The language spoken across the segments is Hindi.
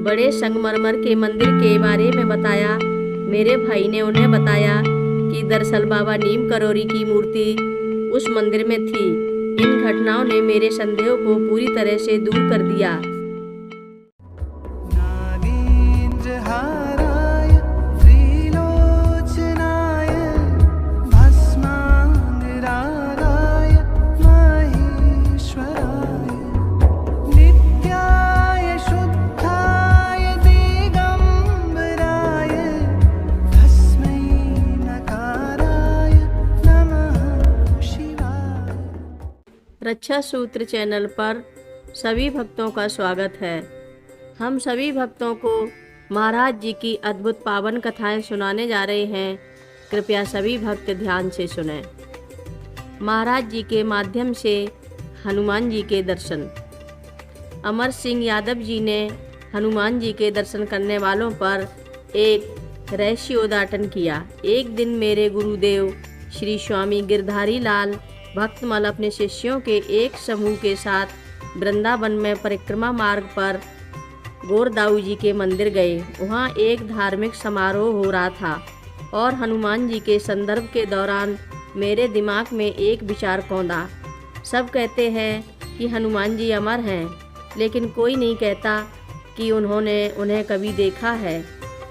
बड़े संगमरमर के मंदिर के बारे में बताया। मेरे भाई ने उन्हें बताया कि दरअसल बाबा नीम करोरी की मूर्ति उस मंदिर में थी। इन घटनाओं ने मेरे संदेह को पूरी तरह से दूर कर दिया। रक्षा सूत्र चैनल पर सभी भक्तों का स्वागत है। हम सभी भक्तों को महाराज जी की अद्भुत पावन कथाएं सुनाने जा रहे हैं। कृपया सभी भक्त ध्यान से सुनें। महाराज जी के माध्यम से हनुमान जी के दर्शन। अमर सिंह यादव जी ने हनुमान जी के दर्शन करने वालों पर एक रहस्योद्घाटन किया। एक दिन मेरे गुरुदेव श्री स्वामी गिरधारी लाल भक्तमल अपने शिष्यों के एक समूह के साथ वृंदावन में परिक्रमा मार्ग पर गोरदाऊ जी के मंदिर गए। वहाँ एक धार्मिक समारोह हो रहा था और हनुमान जी के संदर्भ के दौरान मेरे दिमाग में एक विचार कौंधा। सब कहते हैं कि हनुमान जी अमर हैं, लेकिन कोई नहीं कहता कि उन्होंने उन्हें कभी देखा है।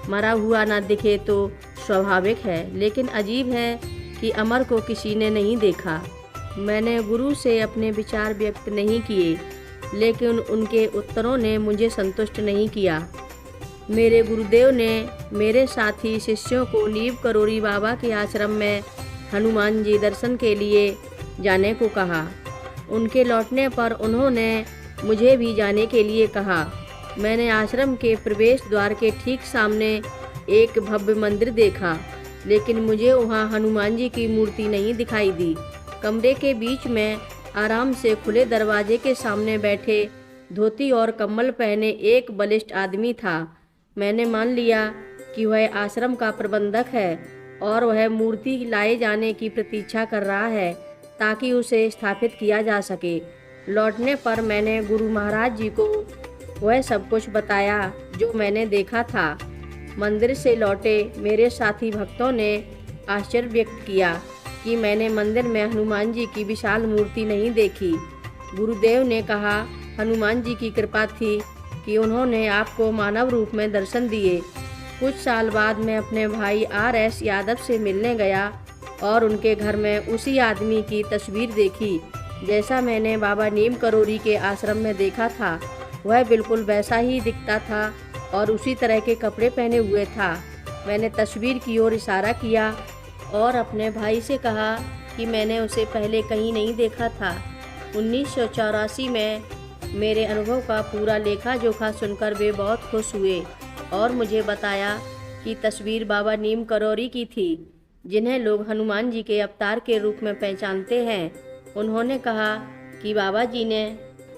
मरा हुआ ना दिखे तो स्वाभाविक है, लेकिन अजीब है कि अमर को किसी ने नहीं देखा। मैंने गुरु से अपने विचार व्यक्त नहीं किए, लेकिन उनके उत्तरों ने मुझे संतुष्ट नहीं किया। मेरे गुरुदेव ने मेरे साथी शिष्यों को नीम करोरी बाबा के आश्रम में हनुमान जी दर्शन के लिए जाने को कहा। उनके लौटने पर उन्होंने मुझे भी जाने के लिए कहा। मैंने आश्रम के प्रवेश द्वार के ठीक सामने एक भव्य मंदिर देखा, लेकिन मुझे वहाँ हनुमान जी की मूर्ति नहीं दिखाई दी। कमरे के बीच में आराम से खुले दरवाजे के सामने बैठे धोती और कम्बल पहने एक बलिष्ठ आदमी था। मैंने मान लिया कि वह आश्रम का प्रबंधक है और वह मूर्ति लाए जाने की प्रतीक्षा कर रहा है ताकि उसे स्थापित किया जा सके। लौटने पर मैंने गुरु महाराज जी को वह सब कुछ बताया जो मैंने देखा था। मंदिर से लौटे मेरे साथी भक्तों ने आश्चर्य व्यक्त किया कि मैंने मंदिर में हनुमान जी की विशाल मूर्ति नहीं देखी। गुरुदेव ने कहा, हनुमान जी की कृपा थी कि उन्होंने आपको मानव रूप में दर्शन दिए। कुछ साल बाद मैं अपने भाई RS यादव से मिलने गया और उनके घर में उसी आदमी की तस्वीर देखी जैसा मैंने बाबा नीम करोरी के आश्रम में देखा था। वह बिल्कुल वैसा ही दिखता था और उसी तरह के कपड़े पहने हुए था। मैंने तस्वीर की ओर इशारा किया और अपने भाई से कहा कि मैंने उसे पहले कहीं नहीं देखा था। 1984 में मेरे अनुभव का पूरा लेखा जोखा सुनकर वे बहुत खुश हुए और मुझे बताया कि तस्वीर बाबा नीम करोरी की थी, जिन्हें लोग हनुमान जी के अवतार के रूप में पहचानते हैं। उन्होंने कहा कि बाबा जी ने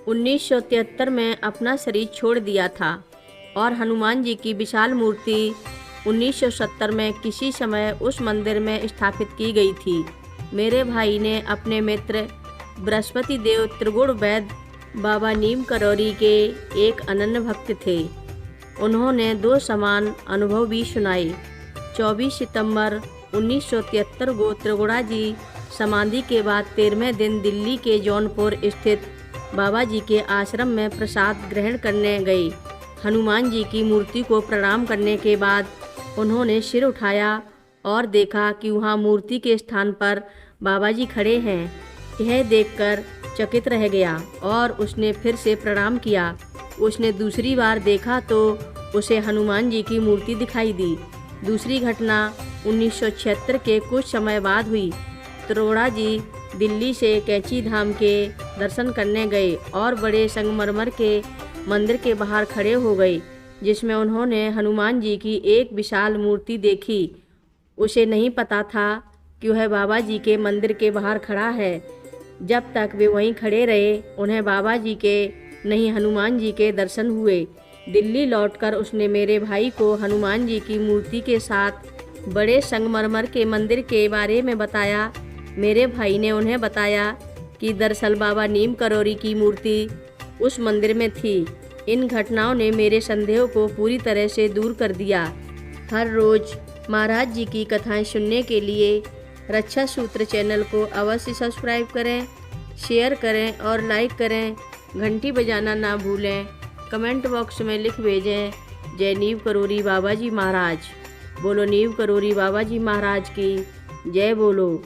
1973 में अपना शरीर छोड़ दिया था और हनुमान जी की विशाल मूर्ति 1970 में किसी समय उस मंदिर में स्थापित की गई थी। मेरे भाई ने अपने मित्र बृहस्पति देव त्रिगुण वैद्य बाबा नीम करोरी के एक अनन्य भक्त थे। उन्होंने दो समान अनुभव भी सुनाए। 24 सितंबर 1973 को त्रिगुणा जी समाधि के बाद 13वें दिन दिल्ली के जौनपुर स्थित बाबा जी के आश्रम में प्रसाद ग्रहण करने गए। हनुमान जी की मूर्ति को प्रणाम करने के बाद उन्होंने सिर उठाया और देखा कि वहाँ मूर्ति के स्थान पर बाबा जी खड़े हैं। यह देखकर चकित रह गया और उसने फिर से प्रणाम किया। उसने दूसरी बार देखा तो उसे हनुमान जी की मूर्ति दिखाई दी। दूसरी घटना 1976 के कुछ समय बाद हुई। त्रिगुणा जी दिल्ली से कैची धाम के दर्शन करने गए और बड़े संगमरमर के मंदिर के बाहर खड़े हो गए, जिसमें उन्होंने हनुमान जी की एक विशाल मूर्ति देखी। उसे नहीं पता था कि वह बाबा जी के मंदिर के बाहर खड़ा है। जब तक वे वहीं खड़े रहे, उन्हें बाबा जी के नहीं हनुमान जी के दर्शन हुए। दिल्ली लौटकर उसने मेरे भाई को हनुमान जी की मूर्ति के साथ बड़े संगमरमर के मंदिर के बारे में बताया। मेरे भाई ने उन्हें बताया कि दरअसल बाबा नीम करोरी की मूर्ति उस मंदिर में थी। इन घटनाओं ने मेरे संदेह को पूरी तरह से दूर कर दिया। हर रोज़ महाराज जी की कथाएं सुनने के लिए रक्षा सूत्र चैनल को अवश्य सब्सक्राइब करें, शेयर करें और लाइक करें। घंटी बजाना ना भूलें। कमेंट बॉक्स में लिख भेजें, जय नीव करोरी बाबा जी महाराज। बोलो नीव करोरी बाबा जी महाराज की जय। बोलो।